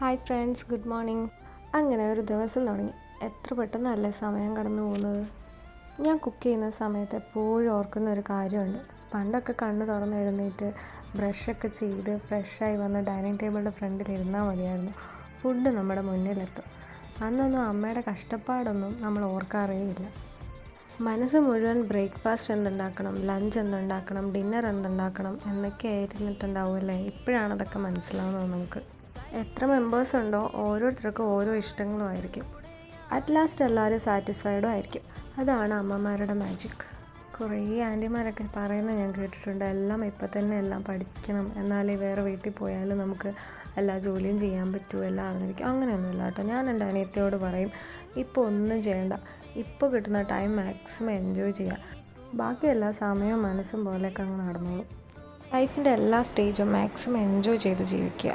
Hi friends, good morning. അങ്ങനെ ഒരു ദിവസം തുടങ്ങി. എത്ര പെട്ടെന്നല്ലേ സമയം കടന്നു പോകുന്നത്. ഞാൻ കുക്ക് ചെയ്യുന്ന സമയത്ത് എപ്പോഴും ഓർക്കുന്ന ഒരു കാര്യമുണ്ട്. പണ്ടൊക്കെ കണ്ണ് തുറന്ന് എഴുന്നേറ്റ് ബ്രഷൊക്കെ ചെയ്ത് ഫ്രഷായി വന്ന് ഡൈനിങ് ടേബിളിൻ്റെ ഫ്രണ്ടിൽ ഇരുന്നാൽ മതിയായിരുന്നു, ഫുഡ് നമ്മുടെ മുന്നിലെത്തും. അന്നൊന്നും അമ്മയുടെ കഷ്ടപ്പാടൊന്നും നമ്മൾ ഓർക്കാറേ ഇല്ല. മനസ്സ് മുഴുവൻ ബ്രേക്ക്ഫാസ്റ്റ് എന്തുണ്ടാക്കണം, ലഞ്ച് എന്തുണ്ടാക്കണം, ഡിന്നർ എന്തുണ്ടാക്കണം എന്നൊക്കെ ആയിരുന്നിട്ടുണ്ടാവുമല്ലേ. ഇപ്പോഴാണ് അതൊക്കെ മനസ്സിലാവുന്നത് നമുക്ക്. എത്ര മെമ്പേഴ്സ് ഉണ്ടോ ഓരോരുത്തർക്കും ഓരോ ഇഷ്ടങ്ങളും ആയിരിക്കും. അറ്റ് ലാസ്റ്റ് എല്ലാവരും സാറ്റിസ്ഫൈഡും ആയിരിക്കും. അതാണ് അമ്മമാരുടെ മാജിക്. കുറേ ആൻറ്റിമാരൊക്കെ പറയുന്നത് ഞാൻ കേട്ടിട്ടുണ്ട്, എല്ലാം ഇപ്പം തന്നെ എല്ലാം പഠിക്കണം, എന്നാലേ വേറെ വീട്ടിൽ പോയാലും നമുക്ക് എല്ലാ ജോലിയും ചെയ്യാൻ പറ്റൂ, എല്ലാം അറിഞ്ഞിരിക്കും. അങ്ങനെയൊന്നുമില്ല കേട്ടോ. ഞാൻ എൻ്റെ അനിയത്തിയോട് പറയും, ഇപ്പോൾ ഒന്നും ചെയ്യണ്ട, ഇപ്പോൾ കിട്ടുന്ന ടൈം മാക്സിമം എൻജോയ് ചെയ്യുക. ബാക്കി എല്ലാ സമയവും മനസ്സും പോലെയൊക്കെ അങ്ങ് നടന്നോളും. ലൈഫിൻ്റെ എല്ലാ സ്റ്റേജും മാക്സിമം എൻജോയ് ചെയ്ത് ജീവിക്കുക.